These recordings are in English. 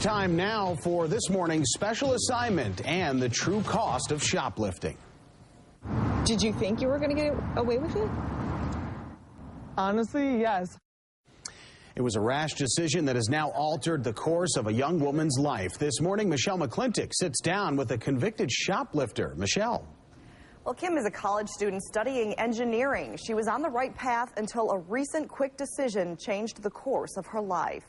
Time now for this morning's special assignment and the true cost of shoplifting. Did you think you were going to get away with it? Honestly, yes. It was a rash decision that has now altered the course of a young woman's life. This morning, Michelle McClintock sits down with a convicted shoplifter. Michelle. Well, Kim is a college student studying engineering. She was on the right path until a recent quick decision changed the course of her life.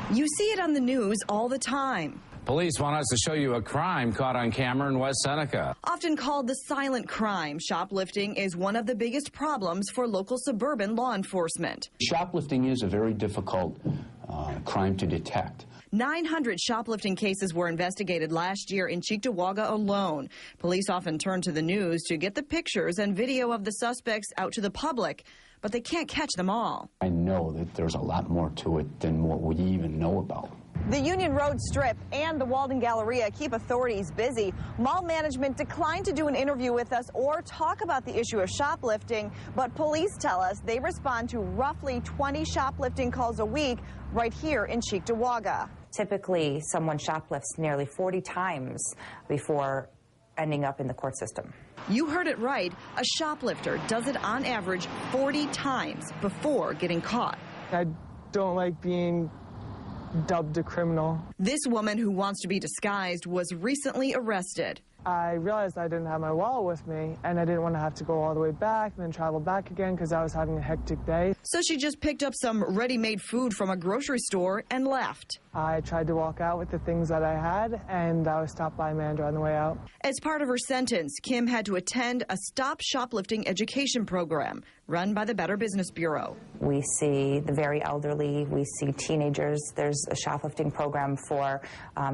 You see it on the news all the time. Police want us to show you a crime caught on camera in West Seneca. Often called the silent crime, shoplifting is one of the biggest problems for local suburban law enforcement. Shoplifting is a very difficult crime to detect. 900 shoplifting cases were investigated last year in Cheektowaga alone. Police often turn to the news to get the pictures and video of the suspects out to the public, but they can't catch them all. I know that there's a lot more to it than what we even know about. The Union Road Strip and the Walden Galleria keep authorities busy. Mall management declined to do an interview with us or talk about the issue of shoplifting, but police tell us they respond to roughly 20 shoplifting calls a week right here in Cheektowaga. Typically, someone shoplifts nearly 40 times before ending up in the court system. You heard it right. A shoplifter does it on average 40 times before getting caught. I don't like being dubbed a criminal. This woman who wants to be disguised was recently arrested. I realized I didn't have my wallet with me, and I didn't want to have to go all the way back and then travel back again because I was having a hectic day. So she just picked up some ready-made food from a grocery store and left. I tried to walk out with the things that I had, and I was stopped by a manager on the way out. As part of her sentence, Kim had to attend a Stop Shoplifting education program run by the Better Business Bureau. We see the very elderly, we see teenagers. There's a shoplifting program for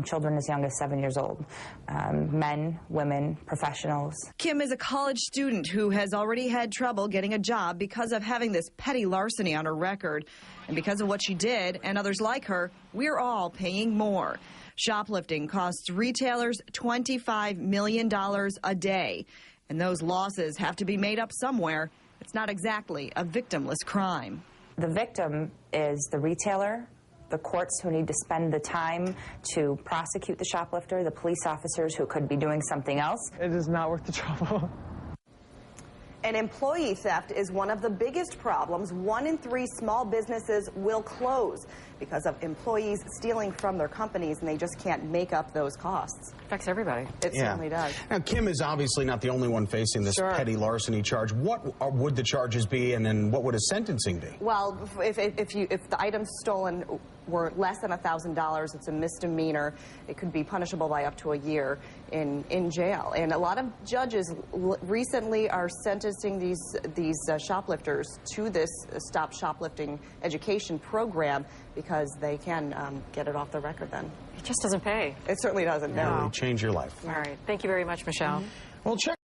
children as young as 7 years old, men, women, professionals. Kim is a college student who has already had trouble getting a job because of having this petty larceny on her record. And because of what she did and others like her, we're all paying more. Shoplifting costs retailers $25 million a day, and those losses have to be made up somewhere. It's not exactly a victimless crime. The victim is the retailer, the courts who need to spend the time to prosecute the shoplifter, the police officers who could be doing something else. It is not worth the trouble. And employee theft is one of the biggest problems. 1 in 3 small businesses will close because of employees stealing from their companies, and they just can't make up those costs. Affects everybody. It certainly does. Now, Kim is obviously not the only one facing this petty larceny charge. What would the charges be, and then what would a sentencing be? Well, if the items stolen were less than $1,000, it's a misdemeanor. It could be punishable by up to a year in jail. And a lot of judges recently are sentencing these shoplifters to this Stop Shoplifting education program because they can get it off the record then. It just doesn't pay. It certainly doesn't. Really change your life. All right. Thank you very much, Michelle. Well, check